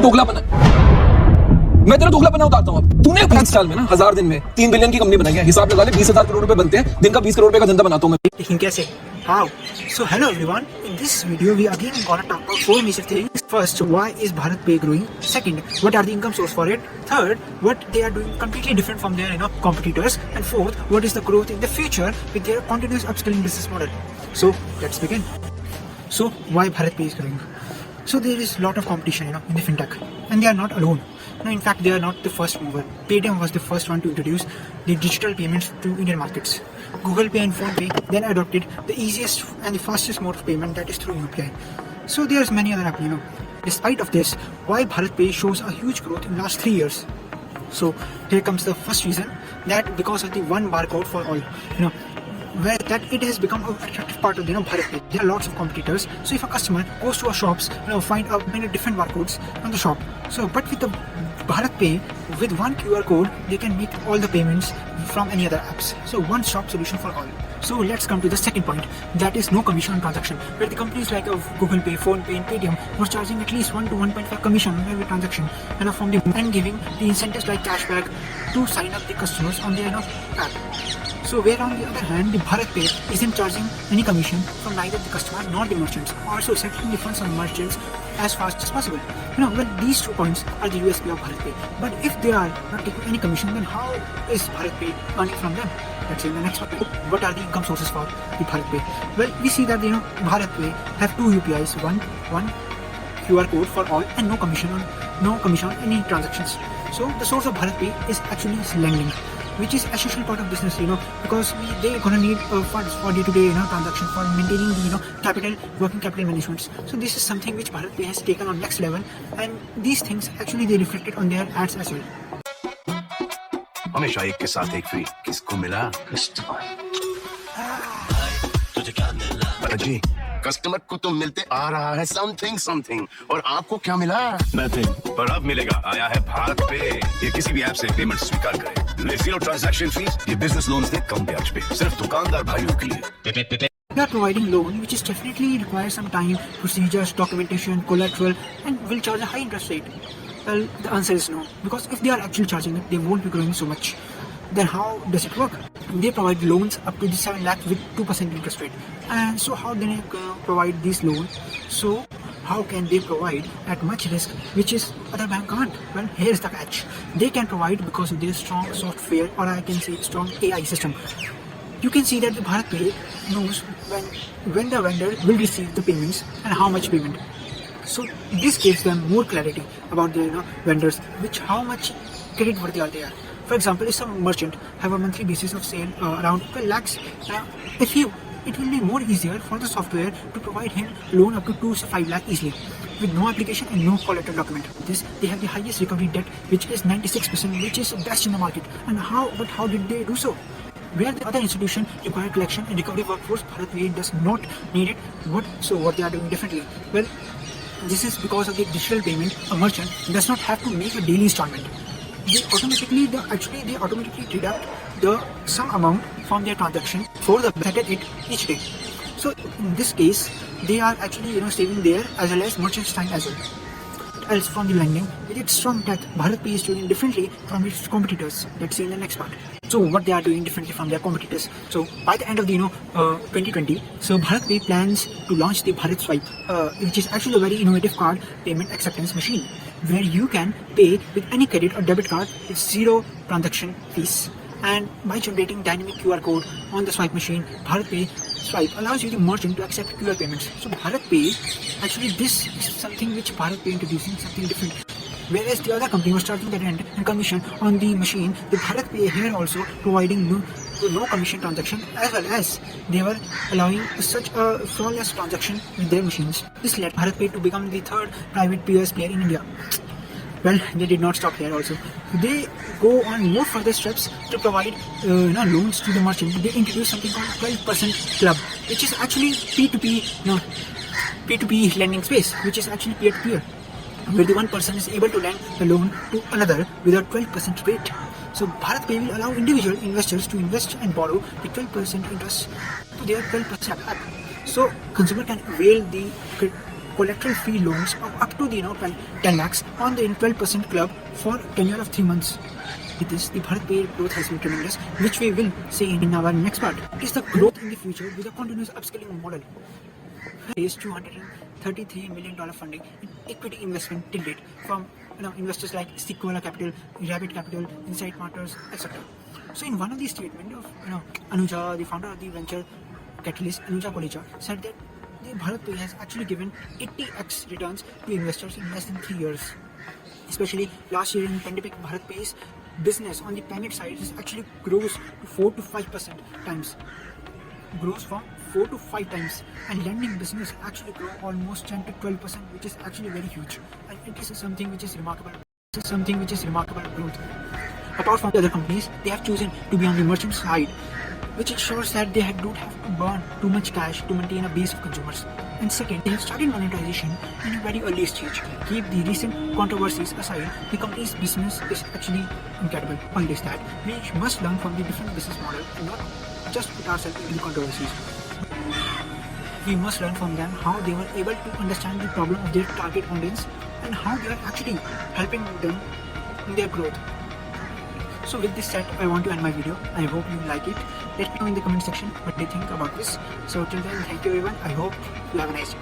दोगलापन है। मैं तेरा दोगलापन उतारता हूँ। अब तूने 5 साल में ना 1000 दिन में 3 बिलियन की कंपनी बनाई है। हिसाब लगा ले 20,000 करोड़ रुपए बनते हैं, दिन का 20 करोड़ रुपए का धंधा बनाता हूँ मैं। लेकिन कैसे? How? So hello everyone. In this video we again gonna talk about 4 major things. First, why is Bharatpe growing? Second, what are the income source for it? Third, what they are doing completely different from their competitors. And fourth, what is the growth in the future with their continuous upskilling business model. So let's begin. So why Bharatpe is growing? So there is a lot of competition in the fintech, and they are not alone. No, in fact, they are not the first mover. Paytm was the first one to introduce the digital payments to Indian markets. Google Pay and PhonePe then adopted the easiest and the fastest mode of payment, that is through UPI. So there's many other apps. Despite of this, why Bharatpe shows a huge growth in last 3 years? So here comes the first reason, that because of the one barcode for all. Where that it has become an attractive part of Bharatpe. There are lots of competitors. So if a customer goes to a shops, find out many different barcodes on the shop. So but with the Bharatpe, with one QR code, they can make all the payments from any other apps. So one stop solution for all. So let's come to the second point, that is no commission on transaction, where the companies like Google Pay, PhonePe and Paytm were charging at least 1 to 1.5 commission on every transaction, from the and giving the incentives like cashback to sign up the customers on their app. So where on the other hand, the Bharatpe isn't charging any commission from neither the customer nor the merchants, also settling the funds on merchants as fast as possible. Well, these 2 points are the USP of Bharatpe. But if they are not taking any commission, then how is Bharatpe earning from them? Let's see in the next one. What are the income sources for the Bharatpe? Well, we see that Bharatpe have 2 UPIs, one QR code for all, and no commission on any transactions. So the source of Bharatpe is actually lending, which is essential part of business, because they gonna need funds for day-to-day transaction, for maintaining the working capital management. So this is something which Bharatpe has taken on next level, and these things actually they reflected on their ads as well. हमेशा एक के साथ एक free, किसको मिला? जी, customer को तो मिलते आ रहा है समथिंग और आपको क्या मिला? नथिंग, पर अब मिलेगा। आया है भारत पे। ये किसी भी ऐप से पेमेंट स्वीकार करे, 0 ट्रांजैक्शन फीस, ये बिजनेस लोन से कम ब्याज पे, सिर्फ दुकानदार भाइयों के लिए। We are providing loan which is definitely requires some time, procedures, documentation, collateral, and will charge a high interest rate. Well, the answer is no, because if they are actually charging it, they won't be growing so much. Then how does it work? They provide loans up to the 7 lakh with 2% interest rate. And so how they provide these loans? So how can they provide at much risk, which is other bank can't? Well, here's the catch. They can provide because of their strong software, or I can say strong AI system. You can see that the Bharatpe knows when the vendor will receive the payments and how much payment. So this gives them more clarity about their vendors, how much credit worthy are they are. For example, if some merchant have a monthly basis of sale around 12 lakhs, it will be more easier for the software to provide him loan up to 2 to 5 lakh easily, with no application and no collateral document. They have the highest recovery debt, which is 96%, which is best in the market. And how did they do so? Where the other institution require collection and recovery workforce, Bharatpe does not need it. What they are doing differently? Well, this is because of the digital payment. A merchant does not have to make a daily installment. They automatically deduct some amount from their transaction for the settle it each day. So in this case, they are actually saving there as well as merchant's time as well. Else from the lending, with its strong tech, Bharatpe is doing differently from its competitors. Let's see in the next part. So what they are doing differently from their competitors. So by the end of the 2020, so Bharatpe plans to launch the Bharat Swipe, which is actually a very innovative card payment acceptance machine, where you can pay with any credit or debit card with 0 transaction fees. And by generating dynamic QR code on the swipe machine, Bharatpe Swipe allows you the merchant to accept QR payments. So Bharatpe, actually this is something which Bharatpe introducing, something different. Whereas the other company was charging the rent and commission on the machine, the Bharatpe here also providing no commission transaction, as well as they were allowing such a flawless transaction with their machines. This led Bharatpe to become the 3rd private POS player in India. Well, they did not stop here also. They go on more further steps to provide loans to the merchant. They introduced something called 12% club, which is actually P2P lending space, which is actually peer-to-peer, where the one person is able to lend the loan to another without 12% rate. So Bharatpe will allow individual investors to invest and borrow the 12% interest to their 12% app. So consumer can avail the collateral-free loans of up to 10 lakhs on the 12% club for tenure of 3 months. With this, the Bharatpe growth has been tremendous, which we will see in our next part. It is the growth in the future with a continuous upskilling model. Raised $233 million funding in equity investment till date from investors like Sequoia Capital, Rabbit Capital, Insight Partners, etc. So in one of the statements of Anuja, the founder of the venture catalyst, Anuja Kolecha, said that the Bharatpe has actually given 80x returns to investors in less than 3 years. Especially last year in pandemic, Bharatpe's business on the payment side is actually grows to 4 to 5% times. Grows from 4 to 5 times, and lending business actually grow almost 10 to 12%, which is actually very huge, and it is something which is remarkable. It is something which is remarkable growth. Apart from the other companies, they have chosen to be on the merchant side, which ensures that they don't have to burn too much cash to maintain a base of consumers. And second, they have started monetization in a very early stage. Keep the recent controversies aside, the company's business is actually incredible. Point is that we must learn from the different business model and not just put ourselves into the controversies. We must learn from them how they were able to understand the problem of their target audience and how they are actually helping them in their growth. So with this said, I want to end my video. I hope you like it. Let me know in the comment section what you think about this. So till then, thank you everyone. I hope you have a nice day.